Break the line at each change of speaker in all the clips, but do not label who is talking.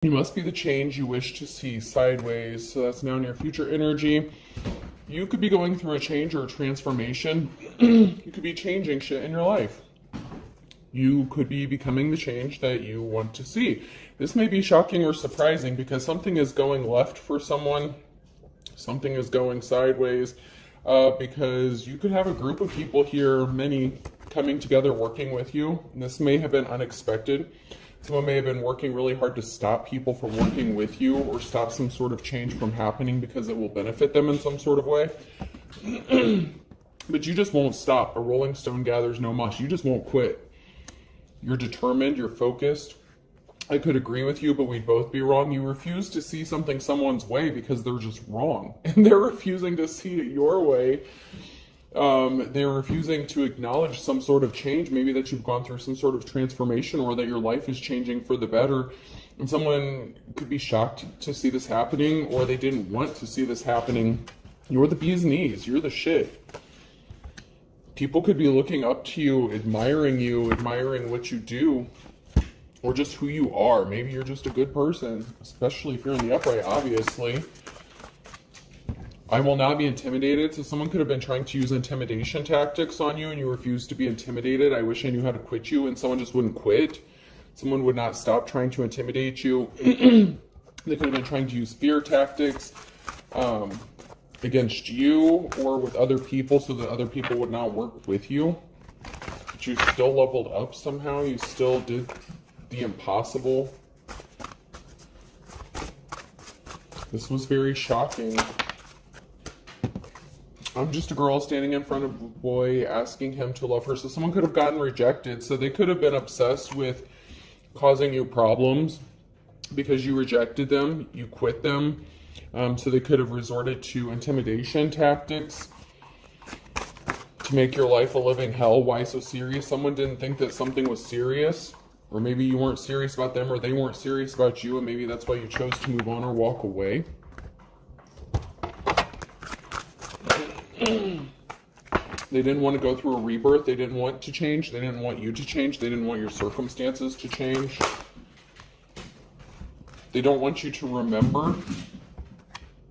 You must be the change you wish to see sideways. So that's now in your future energy. You could be going through a change or a transformation. You could be changing shit in your life. You could be becoming the change that you want to see. This may be shocking or surprising because something is going left for someone. Something is going sideways because you could have a group of people here, many coming together working with you. And this may have been unexpected. Someone may have been working really hard to stop people from working with you or stop some sort of change from happening because it will benefit them in some sort of way. But you just won't stop. A rolling stone gathers no moss. You just won't quit. You're determined. You're focused. I could agree with you, but we'd both be wrong. You refuse to see something someone's way because they're just wrong. And they're refusing to see it your way. They're refusing to acknowledge some sort of change, maybe that you've gone through some sort of transformation or that your life is changing for the better. And someone could be shocked to see this happening, or they didn't want to see this happening. You're the bee's knees. You're the shit. People could be looking up to you, admiring what you do, or just who you are. Maybe you're just a good person, especially if you're in the upright, obviously. I will not be intimidated. So someone could have been trying to use intimidation tactics on you and you refused to be intimidated. I wish I knew how to quit you, and someone just wouldn't quit. Someone would not stop trying to intimidate you. They could have been trying to use fear tactics against you or with other people so that other people would not work with you. But you still leveled up somehow. You still did the impossible. This was very shocking. I'm just a girl standing in front of a boy asking him to love her. So someone could have gotten rejected. So they could have been obsessed with causing you problems because you rejected them, you quit them. So they could have resorted to intimidation tactics to make your life a living hell. Why so serious? Someone didn't think that something was serious. Or maybe you weren't serious about them, or they weren't serious about you, and maybe that's why you chose to move on or walk away. They didn't want to go through a rebirth. They didn't want to change. They didn't want you to change. They didn't want your circumstances to change. They don't want you to remember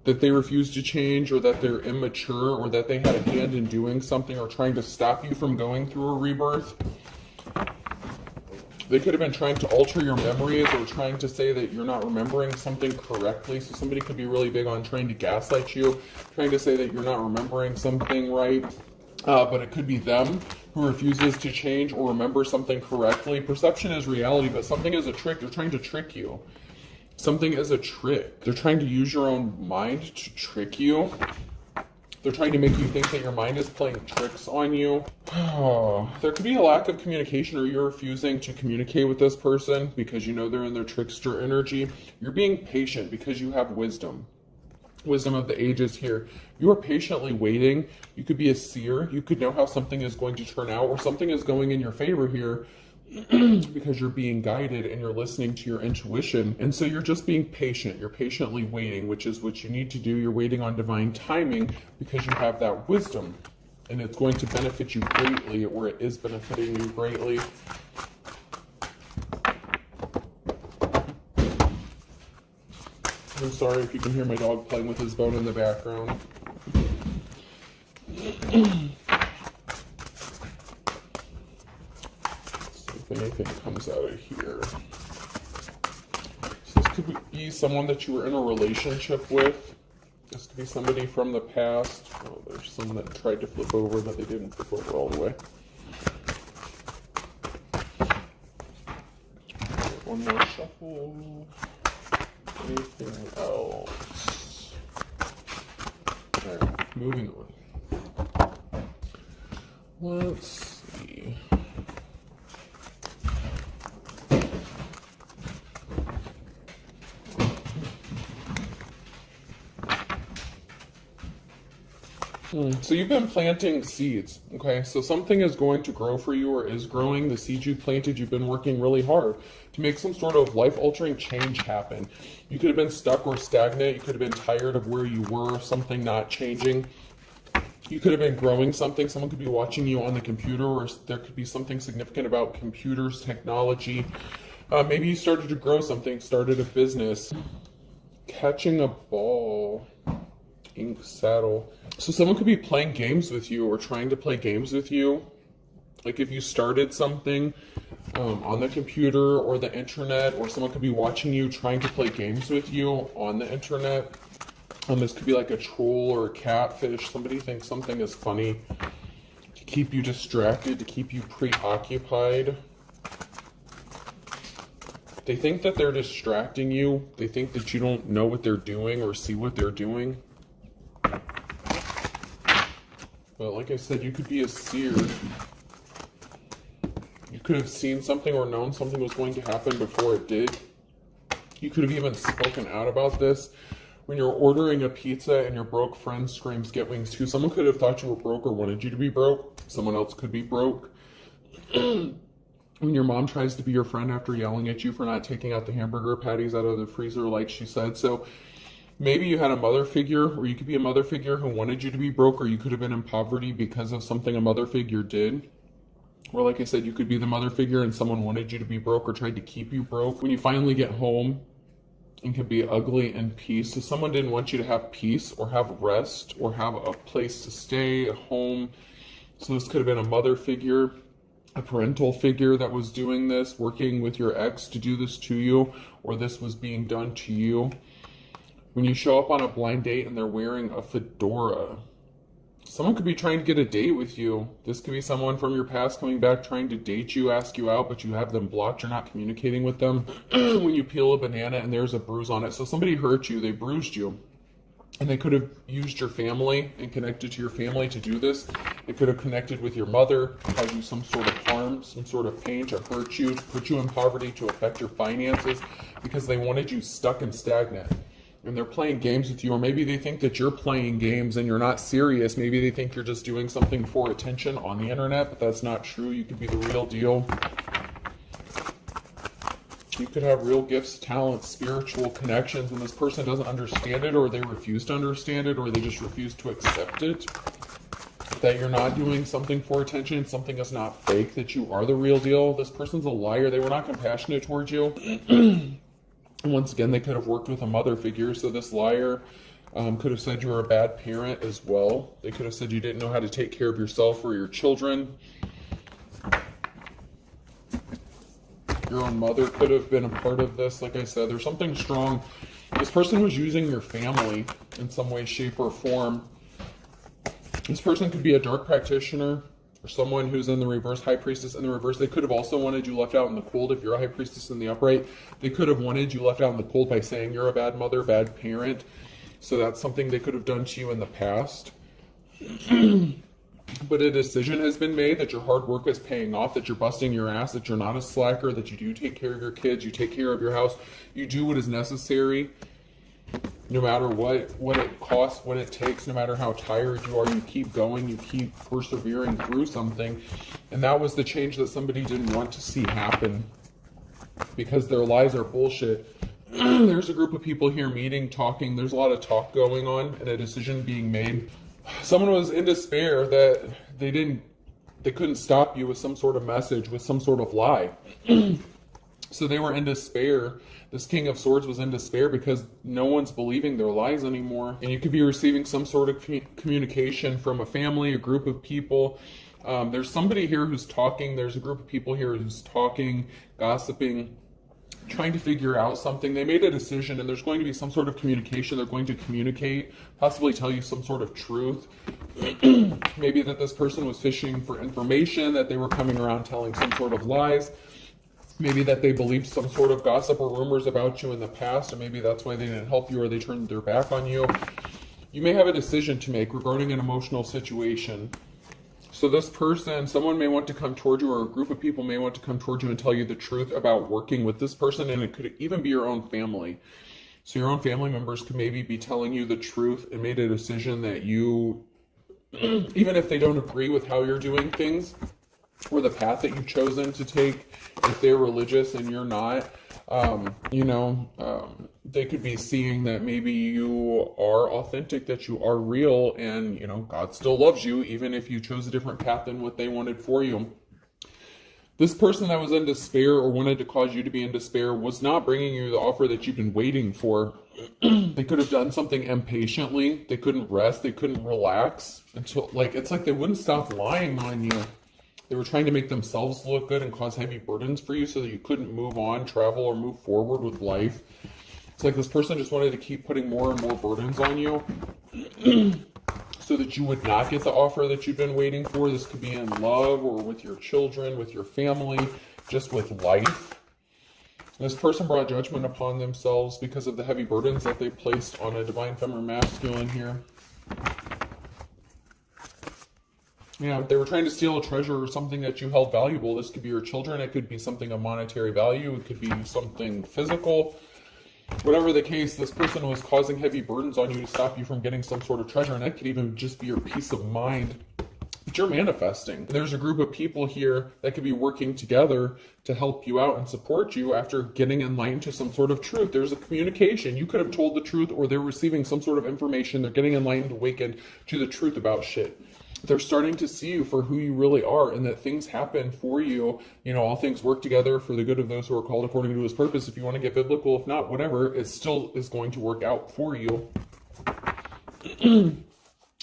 that they refused to change, or that they're immature, or that they had a hand in doing something or trying to stop you from going through a rebirth. They could have been trying to alter your memories or trying to say that you're not remembering something correctly. So somebody could be really big on trying to gaslight you, trying to say that you're not remembering something right. But it could be them who refuses to change or remember something correctly. Perception is reality, but something is a trick. They're trying to trick you. Something is a trick. They're trying to use your own mind to trick you. They're trying to make you think that your mind is playing tricks on you. There could be a lack of communication, or you're refusing to communicate with this person because you know they're in their trickster energy. You're being patient because you have wisdom. Wisdom of the ages here. You are patiently waiting. You could be a seer. You could know how something is going to turn out, or something is going in your favor here because you're being guided and you're listening to your intuition. And so you're just being patient. You're patiently waiting, which is what you need to do. You're waiting on divine timing because you have that wisdom, and it's going to benefit you greatly, or it is benefiting you greatly. I'm sorry if you can hear my dog playing with his bone in the background. If anything comes out of here. So this could be someone that you were in a relationship with. This could be somebody from the past. Oh, there's some that tried to flip over, but they didn't flip over all the way. One more shuffle. Anything else? Alright, moving on. Let's see. So you've been planting seeds, okay? So something is going to grow for you, or is growing. The seeds you've planted, you've been working really hard to make some sort of life-altering change happen. You could have been stuck or stagnant. You could have been tired of where you were, something not changing. You could have been growing something. Someone could be watching you on the computer, or there could be something significant about computers, technology, Maybe you started to grow something, started a business. Catching a ball. Ink saddle. So someone could be playing games with you or trying to play games with you. Like if you started something on the computer or the internet, or someone could be watching you trying to play games with you on the internet. This could be like a troll or a catfish. Somebody thinks something is funny to keep you distracted, to keep you preoccupied. They think that they're distracting you. They think that you don't know what they're doing or see what they're doing. But like I said, you could be a seer. You could have seen something or known something was going to happen before it did. You could have even spoken out about this. When you're ordering a pizza and your broke friend screams, "Get wings too," someone could have thought you were broke or wanted you to be broke. Someone else could be broke. When your mom tries to be your friend after yelling at you for not taking out the hamburger patties out of the freezer like she said. So maybe you had a mother figure, or you could be a mother figure who wanted you to be broke, or you could have been in poverty because of something a mother figure did. Or like I said, you could be the mother figure and someone wanted you to be broke or tried to keep you broke. When you finally get home, it can be ugly in peace. So someone didn't want you to have peace or have rest or have a place to stay, a home. So this could have been a mother figure, a parental figure that was doing this, working with your ex to do this to you, or this was being done to you. When you show up on a blind date and they're wearing a fedora, someone could be trying to get a date with you. This could be someone from your past coming back trying to date you, ask you out, but you have them blocked. You're not communicating with them. When you peel a banana and there's a bruise on it. So somebody hurt you, they bruised you. And they could have used your family and connected to your family to do this. They could have connected with your mother, caused you some sort of harm, some sort of pain, to hurt you, to put you in poverty, to affect your finances, because they wanted you stuck and stagnant. And they're playing games with you, or maybe they think that you're playing games and you're not serious. Maybe they think you're just doing something for attention on the internet, but that's not true. You could be the real deal. You could have real gifts, talents, spiritual connections, and this person doesn't understand it, or they refuse to understand it, or they just refuse to accept it. That you're not doing something for attention, something is not fake, that you are the real deal. This person's a liar. They were not compassionate towards you. And once again, they could have worked with a mother figure. So this liar could have said you were a bad parent as well. They could have said you didn't know how to take care of yourself or your children. Your own mother could have been a part of this. Like I said, there's something strong. This person was using your family in some way, shape, or form. This person could be a dark practitioner, or someone who's in the reverse, high priestess in the reverse. They could have also wanted you left out in the cold. If you're a high priestess in the upright, they could have wanted you left out in the cold by saying you're a bad mother, bad parent. So that's something they could have done to you in the past. But a decision has been made that your hard work is paying off, that you're busting your ass, that you're not a slacker, that you do take care of your kids, you take care of your house, you do what is necessary. No matter what it costs, what it takes, no matter how tired you are, you keep going, you keep persevering through something. And that was the change that somebody didn't want to see happen, because their lies are bullshit. There's a group of people here meeting, talking. There's a lot of talk going on and a decision being made. Someone was in despair that they couldn't stop you with some sort of message, with some sort of lie. So they were in despair. This King of Swords was in despair because no one's believing their lies anymore. And you could be receiving some sort of communication from a family, a group of people. There's somebody here who's talking. There's a group of people here who's talking, gossiping, trying to figure out something. They made a decision, and there's going to be some sort of communication. They're going to communicate, possibly tell you some sort of truth. Maybe that this person was fishing for information, that they were coming around telling some sort of lies. Maybe that they believed some sort of gossip or rumors about you in the past, and maybe that's why they didn't help you, or they turned their back on you. You may have a decision to make regarding an emotional situation. So this person, someone may want to come toward you, or a group of people may want to come toward you and tell you the truth about working with this person, and it could even be your own family. So your own family members could maybe be telling you the truth and made a decision that you, even if they don't agree with how you're doing things, or the path that you've chosen to take, if they're religious and you're not, they could be seeing that maybe you are authentic, that you are real, and, God still loves you, even if you chose a different path than what they wanted for you. This person that was in despair or wanted to cause you to be in despair was not bringing you the offer that you've been waiting for. They could have done something impatiently. They couldn't rest. They couldn't relax until, like, it's like they wouldn't stop lying on you. They were trying to make themselves look good and cause heavy burdens for you so that you couldn't move on, travel, or move forward with life. It's like this person just wanted to keep putting more and more burdens on you so that you would not get the offer that you've been waiting for. This could be in love or with your children, with your family, just with life. This person brought judgment upon themselves because of the heavy burdens that they placed on a divine feminine masculine here. Yeah, they were trying to steal a treasure or something that you held valuable. This could be your children. It could be something of monetary value. It could be something physical. Whatever the case, this person was causing heavy burdens on you to stop you from getting some sort of treasure. And that could even just be your peace of mind that you're manifesting. There's a group of people here that could be working together to help you out and support you after getting enlightened to some sort of truth. There's a communication. You could have told the truth, or they're receiving some sort of information. They're getting enlightened, awakened to the truth about shit. They're starting to see you for who you really are, and that things happen for you. You know, all things work together for the good of those who are called according to his purpose. If you want to get biblical, if not, whatever, it still is going to work out for you.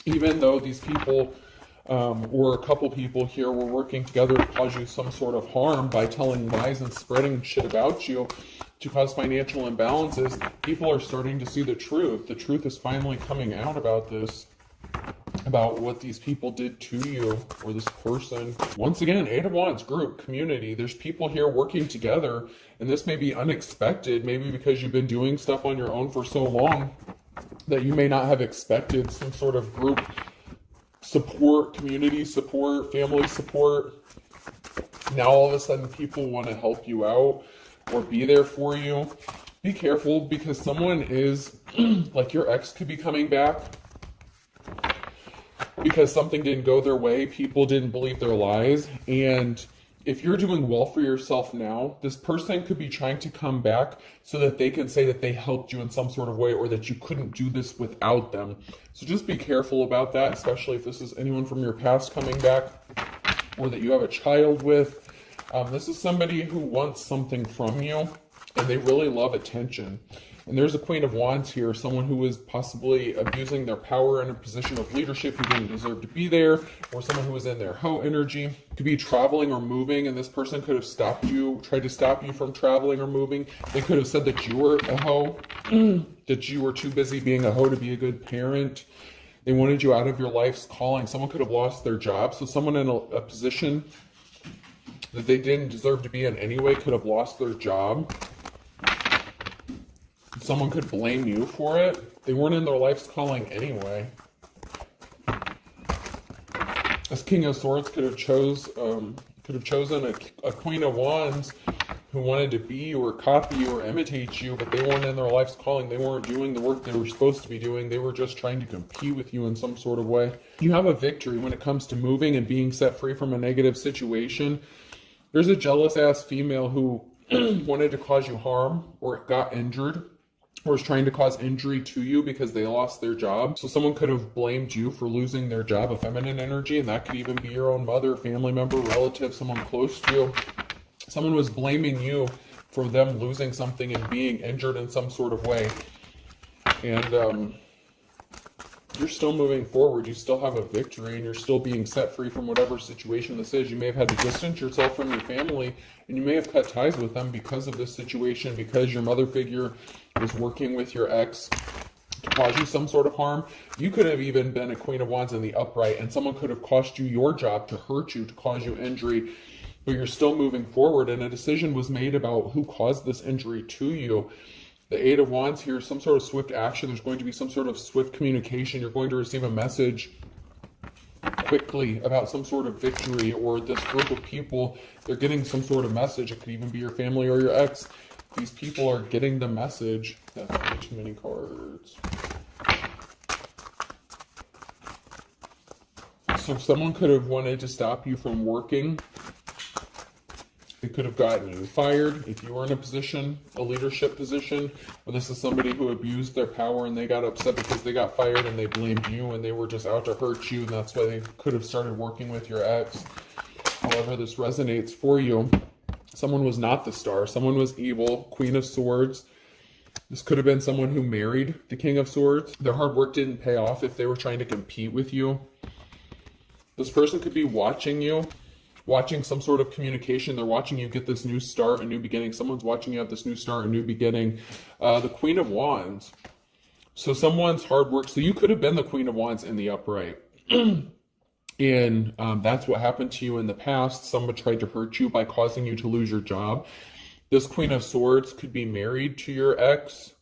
Even though these people, or a couple people here, were working together to cause you some sort of harm by telling lies and spreading shit about you to cause financial imbalances, people are starting to see the truth. The truth is finally coming out about this, about what these people did to you, or this person. Once again, 8 of Wands, group, community. There's people here working together, and this may be unexpected, maybe because you've been doing stuff on your own for so long that you may not have expected some sort of group support, community support, family support. Now all of a sudden people want to help you out or be there for you. Be careful, because someone is, like your ex could be coming back because something didn't go their way, people didn't believe their lies, and if you're doing well for yourself now, this person could be trying to come back so that they can say that they helped you in some sort of way, or that you couldn't do this without them. So just be careful about that, especially if this is anyone from your past coming back, or that you have a child with. This is somebody who wants something from you, and they really love attention. And there's a Queen of Wands here, someone who is possibly abusing their power in a position of leadership who didn't deserve to be there, or someone who was in their hoe energy. Could be traveling or moving, and this person could have stopped you, tried to stop you from traveling or moving. They could have said that you were a hoe, that you were too busy being a hoe to be a good parent. They wanted you out of your life's calling. Someone could have lost their job, so someone in a position that they didn't deserve to be in anyway could have lost their job. Someone could blame you for it. They weren't in their life's calling anyway. This King of Swords could have chosen a Queen of Wands who wanted to be or copy you or imitate you, but they weren't in their life's calling. They weren't doing the work they were supposed to be doing. They were just trying to compete with you in some sort of way. You have a victory when it comes to moving and being set free from a negative situation. There's a jealous ass female who wanted to cause you harm or got injured, or is trying to cause injury to you because they lost their job. So someone could have blamed you for losing their job, a feminine energy, and that could even be your own mother, family member, relative, someone close to you. Someone was blaming you for them losing something and being injured in some sort of way. And you're still moving forward. You still have a victory, and you're still being set free from whatever situation this is. You may have had to distance yourself from your family, and you may have cut ties with them because of this situation, because your mother figure was working with your ex to cause you some sort of harm. You could have even been a Queen of Wands in the upright, and someone could have cost you your job to hurt you, to cause you injury, but you're still moving forward, and a decision was made about who caused this injury to you. The 8 of Wands here, some sort of swift action. There's going to be some sort of swift communication. You're going to receive a message quickly about some sort of victory, or this group of people, they're getting some sort of message. It could even be your family or your ex. These people are getting the message. That's way too many cards. So someone could have wanted to stop you from working. They could have gotten you fired if you were in a position, a leadership position, or this is somebody who abused their power and they got upset because they got fired and they blamed you and they were just out to hurt you, and that's why they could have started working with your ex. however this resonates for you. Someone was not the star. Someone was evil, Queen of Swords. This could have been someone who married the King of Swords. Their hard work didn't pay off if they were trying to compete with you. This person could be watching you, watching some sort of communication. They're watching you get this new start, a new beginning. Someone's watching you have this new start, a new beginning. The Queen of Wands. So someone's hard work. So you could have been the Queen of Wands in the upright. And that's what happened to you in the past. Someone tried to hurt you by causing you to lose your job. This Queen of Swords could be married to your ex,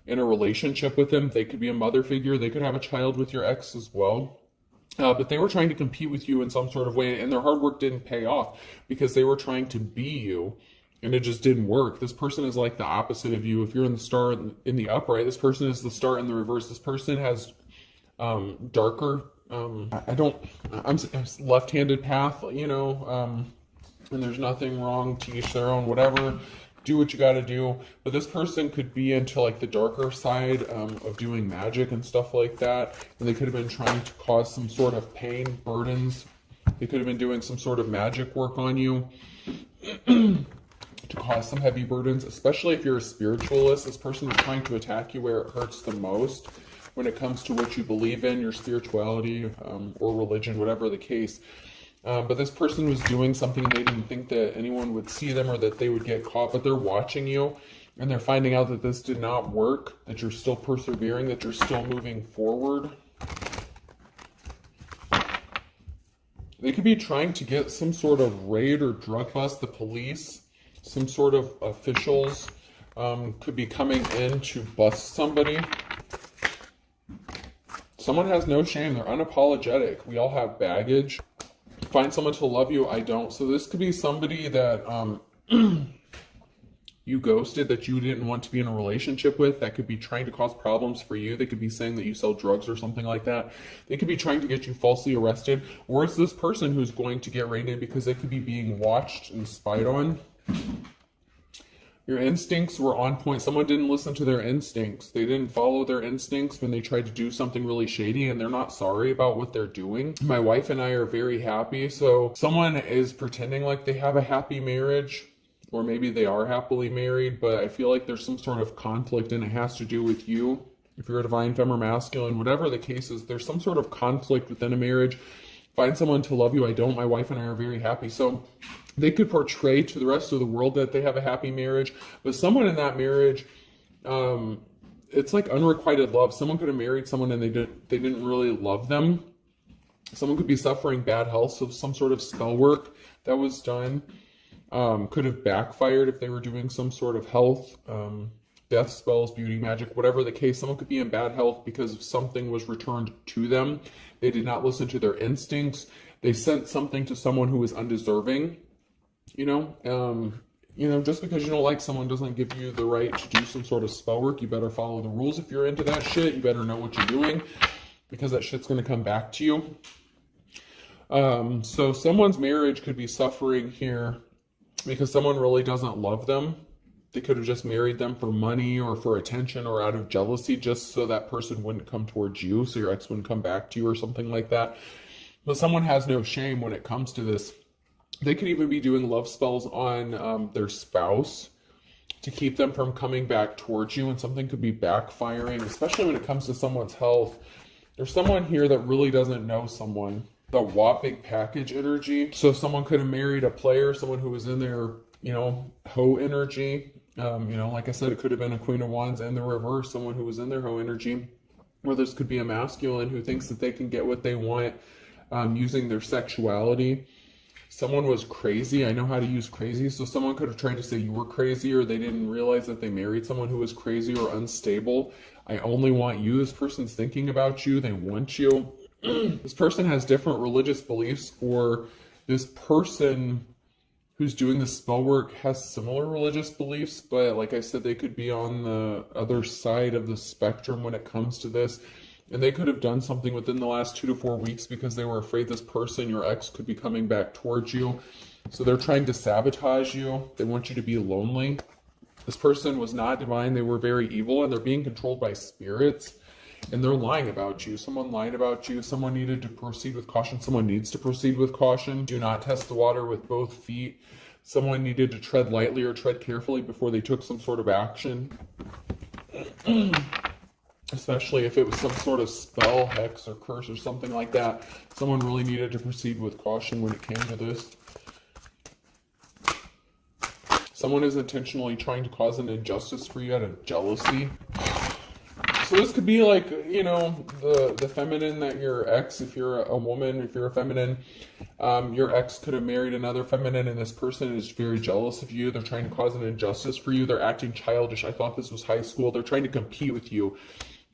in a relationship with him. They could be a mother figure. They could have a child with your ex as well. But they were trying to compete with you in some sort of way, and their hard work didn't pay off because they were trying to be you, and it just didn't work. This person is like the opposite of you. If you're in the star in the upright, this person is the star in the reverse. This person has darker, I'm left-handed path, you know, and there's nothing wrong, to each their own, whatever. Do what you got to do. But this person could be into like the darker side of doing magic and stuff like that. And they could have been trying to cause some sort of pain, burdens. They could have been doing some sort of magic work on you to cause some heavy burdens, especially if you're a spiritualist. This person is trying to attack you where it hurts the most when it comes to what you believe in, your spirituality or religion, whatever the case. But this person was doing something they didn't think that anyone would see them or that they would get caught, but they're watching you and they're finding out that this did not work, that you're still persevering, that you're still moving forward. They could be trying to get some sort of raid or drug bust. The police, some sort of officials could be coming in to bust somebody. Someone has no shame. They're unapologetic. We all have baggage. Find someone to love you. I don't. So this could be somebody that you ghosted, that you didn't want to be in a relationship with, that could be trying to cause problems for you. They could be saying that you sell drugs or something like that. They could be trying to get you falsely arrested. Or it's this person who's going to get raided because they could be being watched and spied on. Your instincts were on point. Someone didn't listen to their instincts. They didn't follow their instincts when they tried to do something really shady, and they're not sorry about what they're doing. My wife and I are very happy. So someone is pretending like they have a happy marriage, or maybe they are happily married, but I feel like there's some sort of conflict, and it has to do with you. If you're a divine femme or masculine, whatever the case is, there's some sort of conflict within a marriage. Find someone to love you. I don't. My wife and I are very happy. So they could portray to the rest of the world that they have a happy marriage, but someone in that marriage, it's like unrequited love. Someone could have married someone and they didn't really love them. Someone could be suffering bad health, so some sort of spell work that was done could have backfired if they were doing some sort of health, death spells, beauty magic, whatever the case. Someone could be in bad health because something was returned to them. They did not listen to their instincts. They sent something to someone who was undeserving. You know, just because you don't like someone doesn't give you the right to do some sort of spell work. You better follow the rules if you're into that shit. You better know what you're doing, because that shit's going to come back to you. So someone's marriage could be suffering here because someone really doesn't love them. They could have just married them for money or for attention or out of jealousy, just so that person wouldn't come towards you, so your ex wouldn't come back to you or something like that. But someone has no shame when it comes to this. They could even be doing love spells on their spouse to keep them from coming back towards you, and something could be backfiring, especially when it comes to someone's health. There's someone here that really doesn't know someone. The big package energy. So someone could have married a player, someone who was in their, hoe energy. Like I said, it could have been a Queen of Wands and the reverse, someone who was in their hoe energy. Or this could be a masculine who thinks that they can get what they want using their sexuality. Someone was crazy. I know how to use crazy. So someone could have tried to say you were crazy, or they didn't realize that they married someone who was crazy or unstable. I only want you. This person's thinking about you. They want you. This person has different religious beliefs, or this person who's doing the spell work has similar religious beliefs, but like I said, they could be on the other side of the spectrum when it comes to this. And they could have done something within the last 2 to 4 weeks because they were afraid this person, your ex, could be coming back towards you. So they're trying to sabotage you. They want you to be lonely. This person was not divine. They were very evil, and they're being controlled by spirits. and they're lying about you. Someone lied about you. Someone needed to proceed with caution. Someone needs to proceed with caution. Do not test the water with both feet. Someone needed to tread lightly or tread carefully before they took some sort of action. Especially if it was some sort of spell, hex, or curse or something like that. Someone really needed to proceed with caution when it came to this. Someone is intentionally trying to cause an injustice for you out of jealousy. So this could be like, you know, the feminine that your ex, if you're a woman, if you're a feminine, your ex could have married another feminine, and this person is very jealous of you. They're trying to cause an injustice for you. They're acting childish. I thought this was high school. They're trying to compete with you.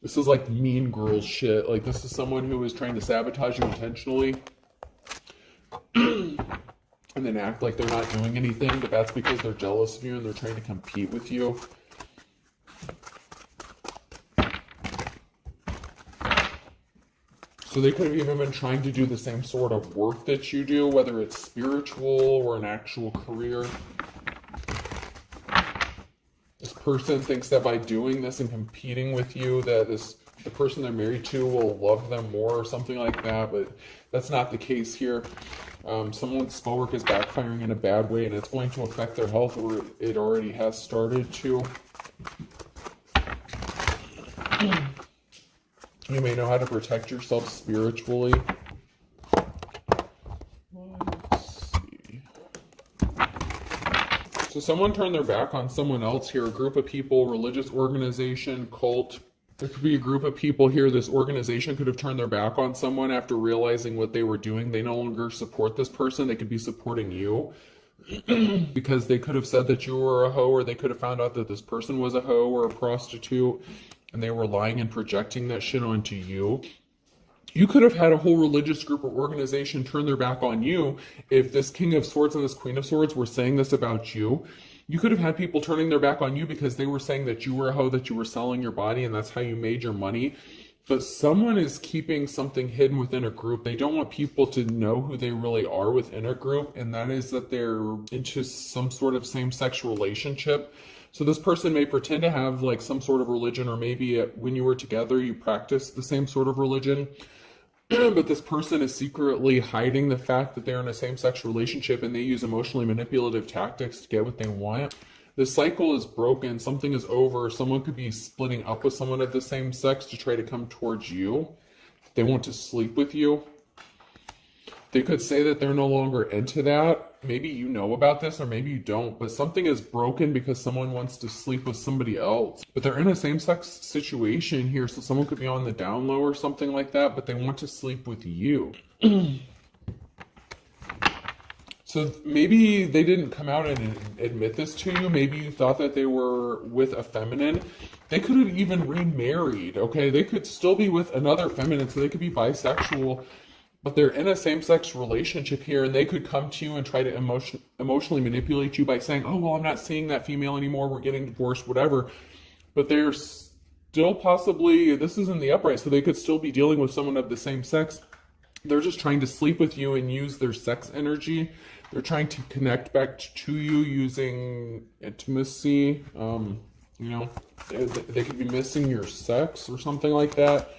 This is like mean girls shit. Like, this is someone who is trying to sabotage you intentionally. And then act like they're not doing anything, but that's because they're jealous of you and they're trying to compete with you. So they could have even been trying to do the same sort of work that you do, whether it's spiritual or an actual career. This person thinks that by doing this and competing with you, that the person they're married to will love them more or something like that, but that's not the case here. Someone's spell work is backfiring in a bad way, and it's going to affect their health, or it already has started to. You may know how to protect yourself spiritually. Let's see. So someone turned their back on someone else here, a group of people, religious organization, cult. There could be a group of people here. This organization could have turned their back on someone after realizing what they were doing. They no longer support this person. They could be supporting you because they could have said that you were a hoe, or they could have found out that this person was a hoe or a prostitute, and they were lying and projecting that shit onto you. You could have had a whole religious group or organization turn their back on you if this King of Swords and this Queen of Swords were saying this about you. You could have had people turning their back on you because they were saying that you were a hoe, that you were selling your body, and that's how you made your money. But someone is keeping something hidden within a group. They don't want people to know who they really are within a group, and that is that they're into some sort of same-sex relationship. So this person may pretend to have like some sort of religion, or maybe when you were together you practiced the same sort of religion. But this person is secretly hiding the fact that they're in a same-sex relationship, and they use emotionally manipulative tactics to get what they want. The cycle is broken. Something is over. Someone could be splitting up with someone of the same sex to try to come towards you. They want to sleep with you. They could say that they're no longer into that. Maybe you know about this, or maybe you don't, but something is broken because someone wants to sleep with somebody else. But they're in a same-sex situation here, so someone could be on the down low or something like that, but they want to sleep with you. So maybe they didn't come out and admit this to you. Maybe you thought that they were with a feminine. They could have even remarried, okay? They could still be with another feminine, so they could be bisexual, but they're in a same-sex relationship here, and they could come to you and try to emotionally manipulate you by saying, oh, well, I'm not seeing that female anymore, we're getting divorced, whatever. But they're still possibly, this is in the upright, so they could still be dealing with someone of the same sex. They're just trying to sleep with you and use their sex energy. They're trying to connect back to you using intimacy. You know, they could be missing your sex or something like that.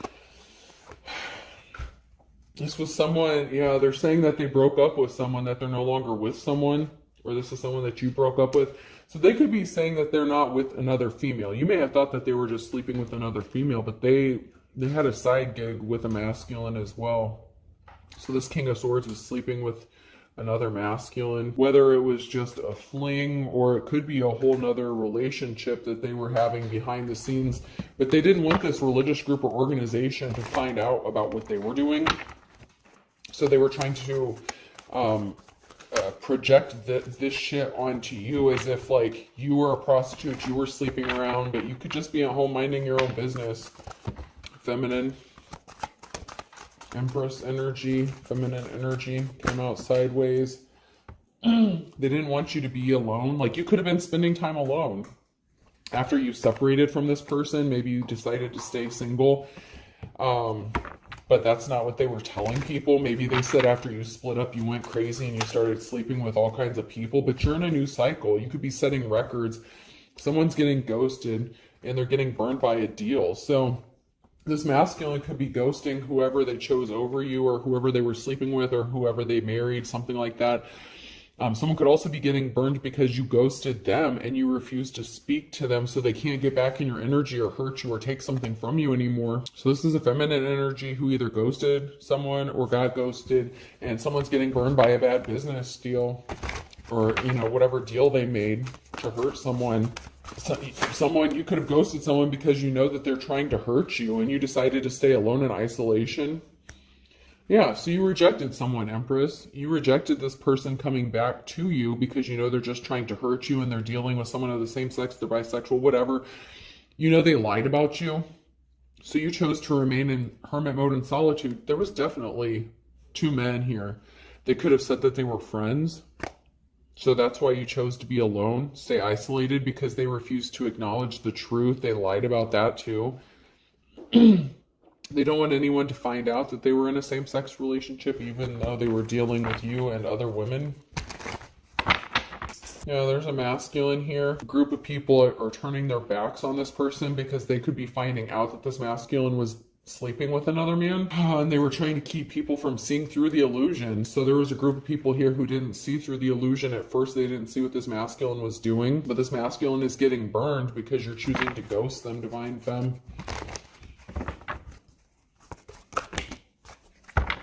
This was someone, yeah, they're saying that they broke up with someone, that they're no longer with someone, or this is someone that you broke up with. So they could be saying that they're not with another female. You may have thought that they were just sleeping with another female, but they had a side gig with a masculine as well. So this King of Swords is sleeping with another masculine, whether it was just a fling or it could be a whole nother relationship that they were having behind the scenes. But they didn't want this religious group or organization to find out about what they were doing. So they were trying to project this shit onto you as if like you were a prostitute, you were sleeping around, but you could just be at home minding your own business. Feminine. Empress energy, feminine energy came out sideways. They didn't want you to be alone. Like, you could have been spending time alone. After you separated from this person, maybe you decided to stay single. But that's not what they were telling people. Maybe they said after you split up, you went crazy and you started sleeping with all kinds of people. But you're in a new cycle. You could be setting records. Someone's getting ghosted and they're getting burned by a deal. So This masculine could be ghosting whoever they chose over you, or whoever they were sleeping with, or whoever they married, something like that. Someone could also be getting burned because you ghosted them and you refuse to speak to them, so they can't get back in your energy or hurt you or take something from you anymore. So this is a feminine energy who either ghosted someone or got ghosted, and someone's getting burned by a bad business deal, or whatever deal they made to hurt someone. Someone, you could have ghosted someone because you know that they're trying to hurt you and you decided to stay alone in isolation. Yeah, so you rejected someone, Empress. You rejected this person coming back to you because you know they're just trying to hurt you and they're dealing with someone of the same sex, they're bisexual, whatever. You know they lied about you. So you chose to remain in hermit mode and solitude. There was definitely two men here. They could have said that they were friends. So that's why you chose to be alone, stay isolated, because they refused to acknowledge the truth. They lied about that too. They don't want anyone to find out that they were in a same-sex relationship, even though they were dealing with you and other women. Yeah, there's a masculine here. A group of people are turning their backs on this person because they could be finding out that this masculine was sleeping with another man, and they were trying to keep people from seeing through the illusion. So there was a group of people here who didn't see through the illusion at first. They didn't see what this masculine was doing, but this masculine is getting burned because you're choosing to ghost them, Divine Femme.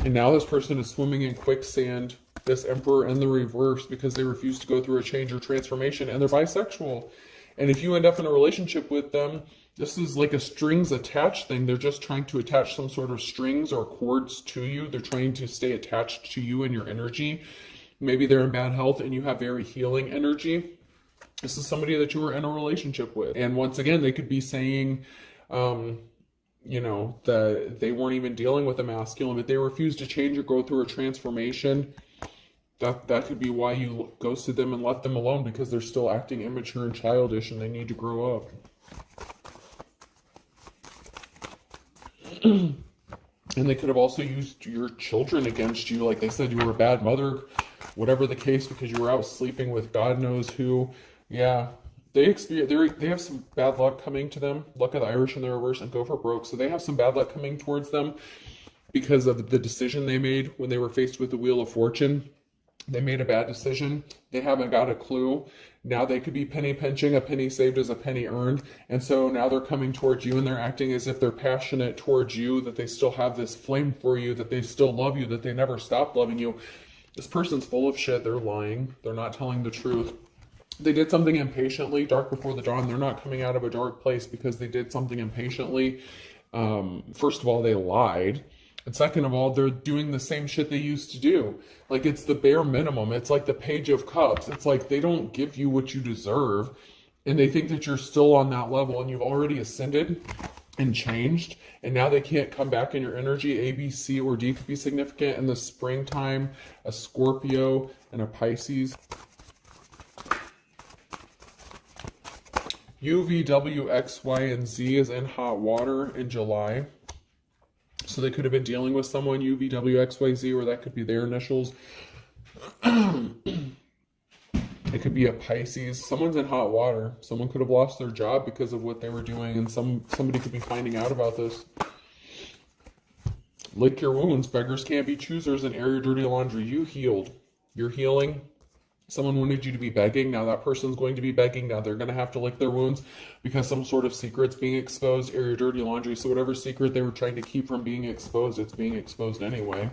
And now this person is swimming in quicksand, this Emperor in the reverse, because they refuse to go through a change or transformation, and they're bisexual. And if you end up in a relationship with them, this is like a strings attached thing. They're just trying to attach some sort of strings or cords to you. They're trying to stay attached to you and your energy. Maybe they're in bad health and you have very healing energy. This is somebody that you were in a relationship with. And once again, they could be saying, that they weren't even dealing with a masculine, but they refused to change or go through a transformation. That could be why you ghosted them and left them alone, because they're still acting immature and childish and they need to grow up. And they could have also used your children against you. Like they said, you were a bad mother, whatever the case, because you were out sleeping with God knows who. Yeah, they have some bad luck coming to them. Luck of the Irish in the reverse and go for broke. So they have some bad luck coming towards them because of the decision they made when they were faced with the Wheel of Fortune. They made a bad decision. They haven't got a clue. Now they could be penny pinching. A penny saved is a penny earned. And so now they're coming towards you and they're acting as if they're passionate towards you, that they still have this flame for you, that they still love you, that they never stopped loving you. This person's full of shit. They're lying. They're not telling the truth. They did something impatiently, dark before the dawn. They're not coming out of a dark place because they did something impatiently. First of all, they lied. And second of all, they're doing the same shit they used to do. Like, it's the bare minimum. It's like the Page of Cups. It's like they don't give you what you deserve. And they think that you're still on that level and you've already ascended and changed. And now they can't come back in your energy. A, B, C, or D could be significant. In the springtime, a Scorpio and a Pisces. U, V, W, X, Y, and Z is in hot water in July. So they could have been dealing with someone, U, V, W, X, Y, Z, or that could be their initials. It could be a Pisces. Someone's in hot water. Someone could have lost their job because of what they were doing, and somebody could be finding out about this. Lick your wounds. Beggars can't be choosers, and air your dirty laundry. You healed. You're healing. Someone wanted you to be begging. Now that person's going to be begging. Now they're going to have to lick their wounds because some sort of secret's being exposed. Air your dirty laundry. So whatever secret they were trying to keep from being exposed, it's being exposed anyway.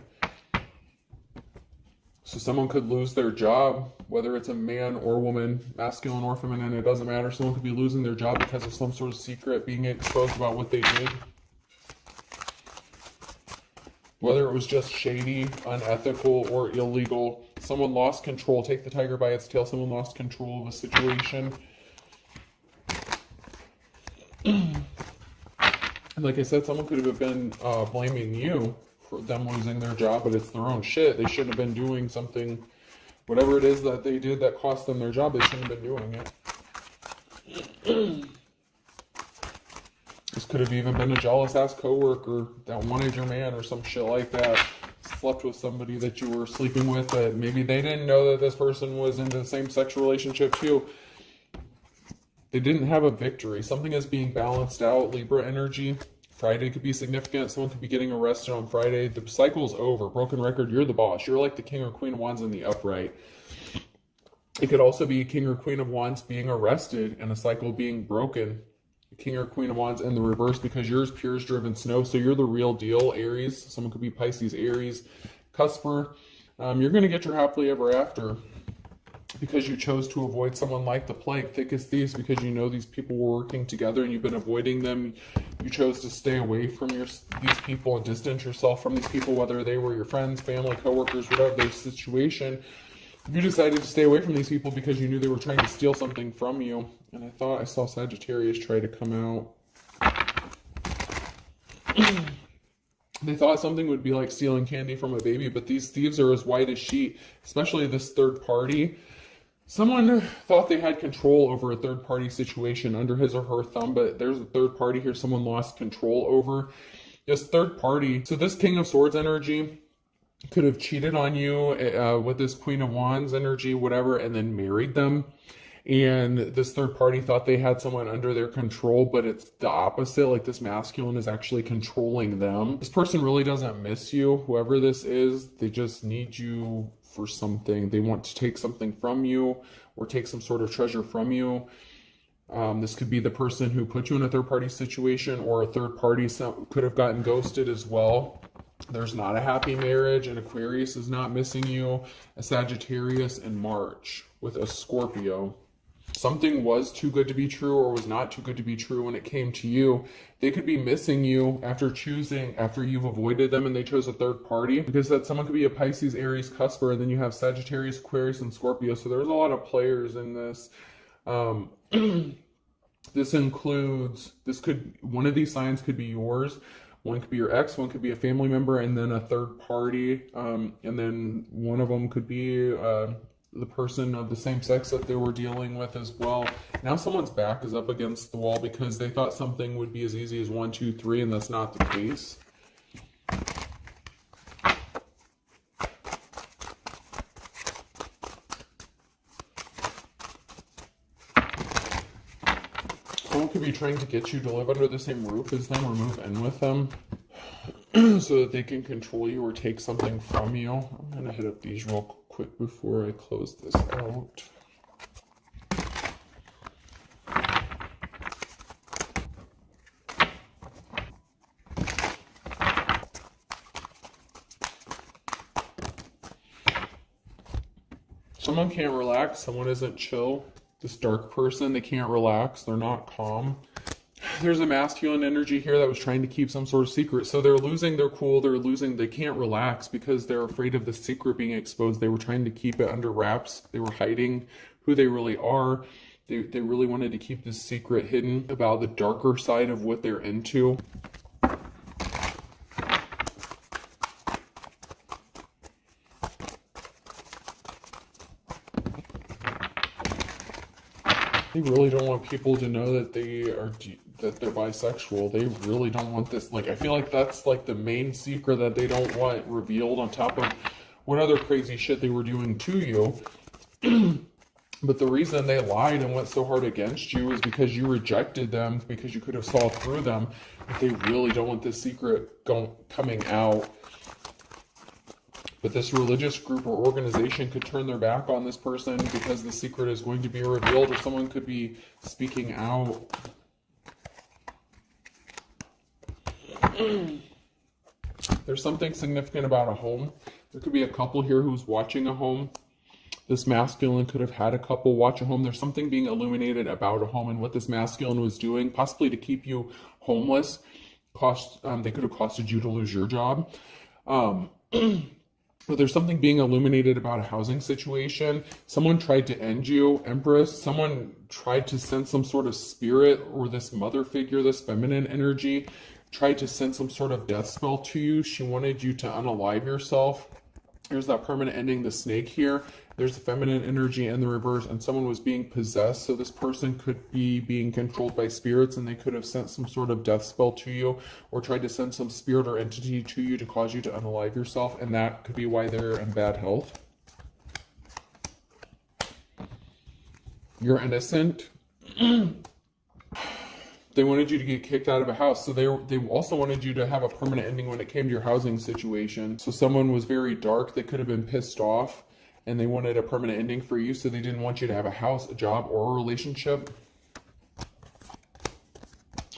So someone could lose their job, whether it's a man or woman, masculine or feminine, it doesn't matter. Someone could be losing their job because of some sort of secret being exposed about what they did. Whether it was just shady, unethical, or illegal. Someone lost control. Take the tiger by its tail. Someone lost control of a situation. And like I said, someone could have been blaming you for them losing their job, but it's their own shit. They shouldn't have been doing something, whatever it is that they did that cost them their job, they shouldn't have been doing it. This could have even been a jealous-ass coworker that wanted your man or some shit like that. Slept with somebody that you were sleeping with, but maybe they didn't know that this person was in the same sex relationship too. They didn't have a victory. Something is being balanced out. Libra energy. Friday could be significant. Someone could be getting arrested on Friday. The cycle's over. Broken record, you're the boss. You're like the king or queen of wands in the upright. It could also be king or queen of wands being arrested and a cycle being broken. King or queen of wands in the reverse, because yours pures driven snow. So you're the real deal, Aries. Someone could be Pisces, Aries, cusper. You're going to get your happily ever after, because you chose to avoid someone like the plague, thick as thieves, because you know these people were working together and you've been avoiding them. You chose to stay away from these people and distance yourself from these people, whether they were your friends, family, coworkers, whatever their situation. You decided to stay away from these people because you knew they were trying to steal something from you. And I thought I saw Sagittarius try to come out. They thought something would be like stealing candy from a baby, but these thieves are as white as sheet, especially this third party. Someone thought they had control over a third party situation under his or her thumb, but there's a third party here someone lost control over. This third party, so this King of Swords energy could have cheated on you with this Queen of Wands energy, whatever, and then married them. And this third party thought they had someone under their control, but it's the opposite. Like this masculine is actually controlling them. This person really doesn't miss you, whoever this is. They just need you for something. They want to take something from you or take some sort of treasure from you. This could be the person who put you in a third party situation, or a third party could have gotten ghosted as well. There's not a happy marriage. An Aquarius is not missing you. A Sagittarius in March with a Scorpio. Something was too good to be true or was not too good to be true when it came to you. They could be missing you after you've avoided them and they chose a third party. Because that someone could be a Pisces, Aries, cusper, and then you have Sagittarius, Aquarius, and Scorpio. So there's a lot of players in this. This includes, one of these signs could be yours. One could be your ex, one could be a family member, and then a third party. And then one of them could be the person of the same sex that they were dealing with as well. Now someone's back is up against the wall because they thought something would be as easy as 1, 2, 3, and that's not the case. Someone could be trying to get you to live under the same roof as them or move in with them so that they can control you or take something from you. I'm going to hit up these real quick before I close this out. Someone can't relax. Someone isn't chill. This dark person, they can't relax. They're not calm. There's a masculine energy here that was trying to keep some sort of secret. So they're losing their cool. They can't relax because they're afraid of the secret being exposed. They were trying to keep it under wraps. They were hiding who they really are. They really wanted to keep this secret hidden about the darker side of what they're into. They really don't want people to know that they're bisexual. They really don't want this. Like, I feel like that's like the main secret that they don't want revealed, on top of what other crazy shit they were doing to you. But the reason they lied and went so hard against you is because you rejected them, because you could have saw through them. But they really don't want this secret coming out. But this religious group or organization could turn their back on this person because the secret is going to be revealed, or someone could be speaking out. There's something significant about a home. There could be a couple here who's watching a home. This masculine could have had a couple watch a home. There's something being illuminated about a home and what this masculine was doing, possibly to keep you homeless. They could have costed you to lose your job. But there's something being illuminated about a housing situation. Someone tried to end you, Empress. Someone tried to send some sort of spirit, or this mother figure, this feminine energy, tried to send some sort of death spell to you. She wanted you to unalive yourself. There's that permanent ending, the snake here. There's the feminine energy in the reverse, and someone was being possessed. So this person could be being controlled by spirits, and they could have sent some sort of death spell to you, or tried to send some spirit or entity to you to cause you to unalive yourself, and that could be why they're in bad health. You're innocent. They wanted you to get kicked out of a house. So they also wanted you to have a permanent ending when it came to your housing situation. So someone was very dark. They could have been pissed off and they wanted a permanent ending for you. So they didn't want you to have a house, a job, or a relationship.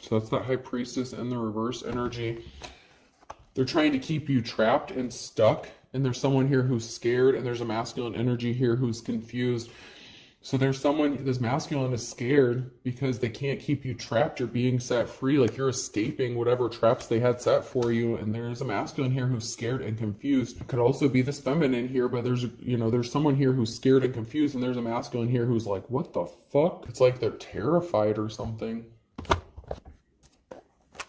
So that's that High Priestess in the reverse energy. They're trying to keep you trapped and stuck. And there's someone here who's scared. And there's a masculine energy here who's confused. So there's someone, this masculine is scared because they can't keep you trapped. You're being set free. Like you're escaping whatever traps they had set for you. And there's a masculine here who's scared and confused. It could also be this feminine here, but there's someone here who's scared and confused. And there's a masculine here who's like, what the fuck? It's like they're terrified or something.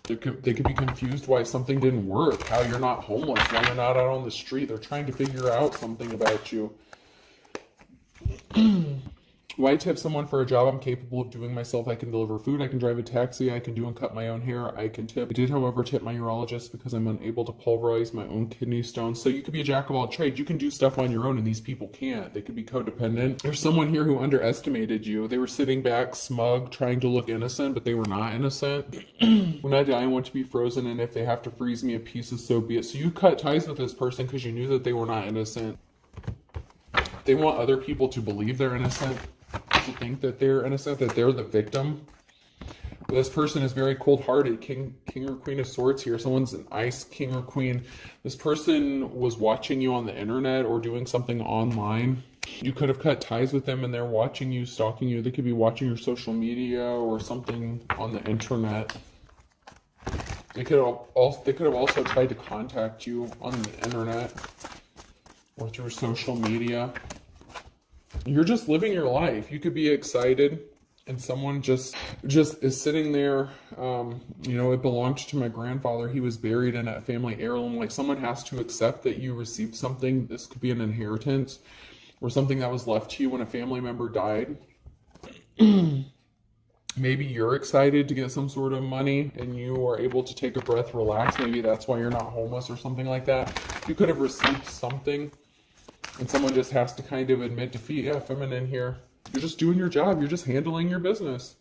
They could be confused why something didn't work, how you're not homeless, why you're not out on the street. They're trying to figure out something about you. Why tip someone for a job I'm capable of doing myself? I can deliver food, I can drive a taxi, I can do and cut my own hair, I can tip. I did, however, tip my urologist because I'm unable to pulverize my own kidney stones. So you could be a jack of all trades. You can do stuff on your own and these people can't. They could be codependent. There's someone here who underestimated you. They were sitting back, smug, trying to look innocent, but they were not innocent. When I die, I want to be frozen, and if they have to freeze me in pieces, so be it. So you cut ties with this person because you knew that they were not innocent. They want other people to believe they're innocent, to think that they're innocent, that they're the victim. But this person is very cold-hearted. King or Queen of Swords here. Someone's an ice king or queen. This person was watching you on the internet or doing something online. You could have cut ties with them and they're watching you, stalking you. They could be watching your social media or something on the internet. They could have also tried to contact you on the internet or through social media. You're just living your life. You could be excited and someone just is sitting there. It belonged to my grandfather. He was buried in a family heirloom. Like someone has to accept that you received something. This could be an inheritance or something that was left to you when a family member died. Maybe you're excited to get some sort of money and you are able to take a breath, relax. Maybe that's why you're not homeless or something like that. You could have received something. And someone just has to kind of admit defeat. Yeah, feminine here. You're just doing your job. You're just handling your business.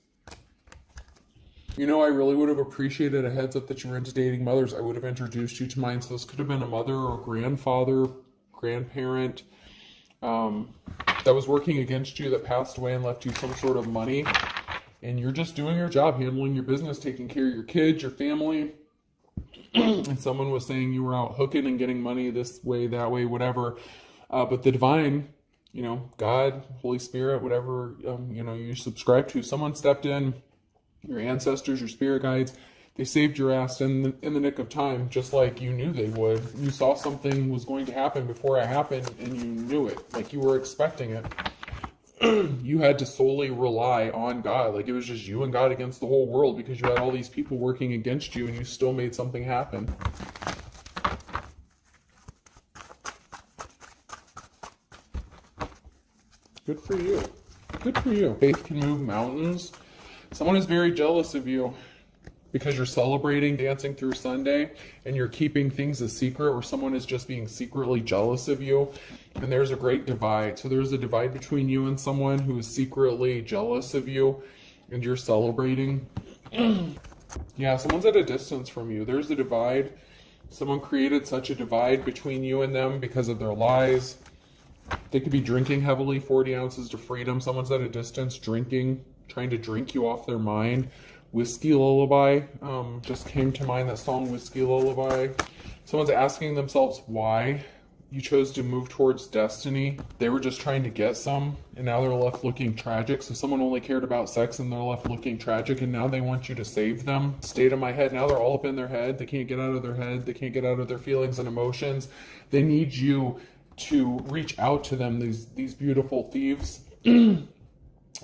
I really would have appreciated a heads up that you were into dating mothers. I would have introduced you to mine. So this could have been a mother or grandfather, grandparent that was working against you, that passed away and left you some sort of money. And you're just doing your job, handling your business, taking care of your kids, your family. And someone was saying you were out hooking and getting money this way, that way, whatever. But the divine, God, Holy Spirit, whatever, you subscribe to, someone stepped in, your ancestors, your spirit guides, they saved your ass in the nick of time, just like you knew they would. You saw something was going to happen before it happened, and you knew it, like you were expecting it. You had to solely rely on God, like it was just you and God against the whole world because you had all these people working against you, and you still made something happen. Good for you. Good for you. Faith can move mountains. Someone is very jealous of you because you're celebrating dancing through Sunday and you're keeping things a secret, or someone is just being secretly jealous of you. And there's a great divide. So there's a divide between you and someone who is secretly jealous of you and you're celebrating. Yeah, someone's at a distance from you. There's a divide. Someone created such a divide between you and them because of their lies. They could be drinking heavily, 40 ounces to freedom. Someone's at a distance drinking, trying to drink you off their mind. Whiskey Lullaby just came to mind, that song Whiskey Lullaby. Someone's asking themselves why you chose to move towards destiny. They were just trying to get some, and now they're left looking tragic. So someone only cared about sex and they're left looking tragic, and now they want you to save them. State of my head, now they're all up in their head. They can't get out of their head. They can't get out of their feelings and emotions. They need you to reach out to them, these beautiful thieves.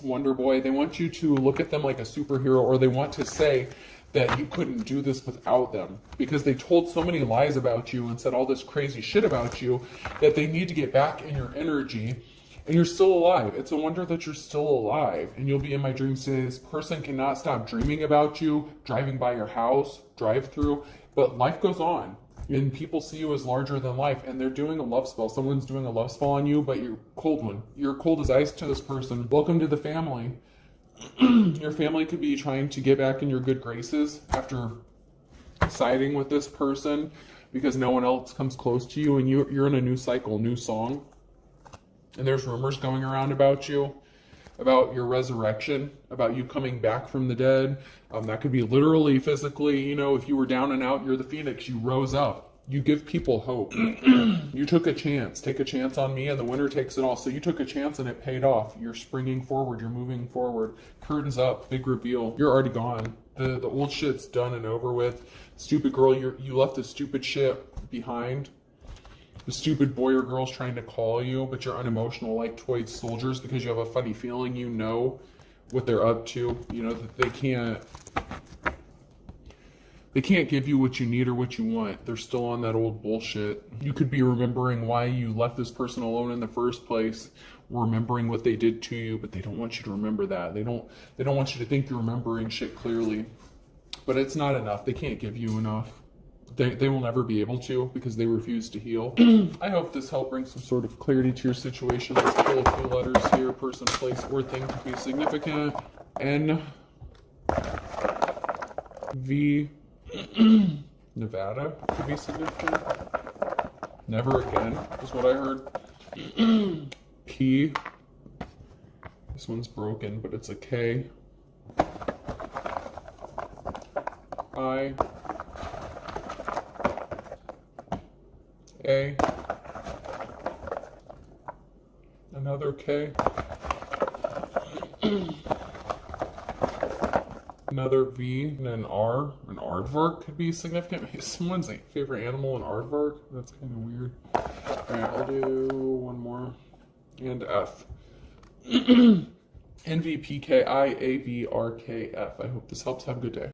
Wonder Boy, they want you to look at them like a superhero, or they want to say that you couldn't do this without them because they told so many lies about you and said all this crazy shit about you that they need to get back in your energy. And you're still alive. It's a wonder that you're still alive. And you'll be in my dreams today. This person cannot stop dreaming about you, driving by your house, drive through, but life goes on. And people see you as larger than life, and they're doing a love spell. Someone's doing a love spell on you, but you're cold one. You're cold as ice to this person. Welcome to the family. Your family could be trying to get back in your good graces after siding with this person because no one else comes close to you, and you're in a new cycle, new song. And there's rumors going around about you, about your resurrection, about you coming back from the dead. That could be literally, physically, you know, if you were down and out, you're the phoenix, you rose up. You give people hope. You took a chance. Take a chance on me, and the winner takes it all. So you took a chance, and it paid off. You're springing forward. You're moving forward. Curtains up. Big reveal. You're already gone. The old shit's done and over with. Stupid girl, you left the stupid shit behind. The stupid boy or girl's trying to call you, but you're unemotional like toy soldiers because you have a funny feeling you know what they're up to. You know that they can't give you what you need or what you want. They're still on that old bullshit. You could be remembering why you left this person alone in the first place, remembering what they did to you, but they don't want you to remember that. They don't want you to think you're remembering shit clearly. But it's not enough. They can't give you enough. They will never be able to because they refuse to heal. I hope this helped bring some sort of clarity to your situation. Let's pull a few letters here. Person, place, or thing to be significant. N. V. Nevada could be significant. Never again is what I heard. P. This one's broken, but it's a K. I. A. Another K. Another V and an R. An aardvark could be significant. Maybe someone's favorite animal, an aardvark. That's kind of weird. Alright, I'll do one more. And F. NVPKIAVRKF. I hope this helps. Have a good day.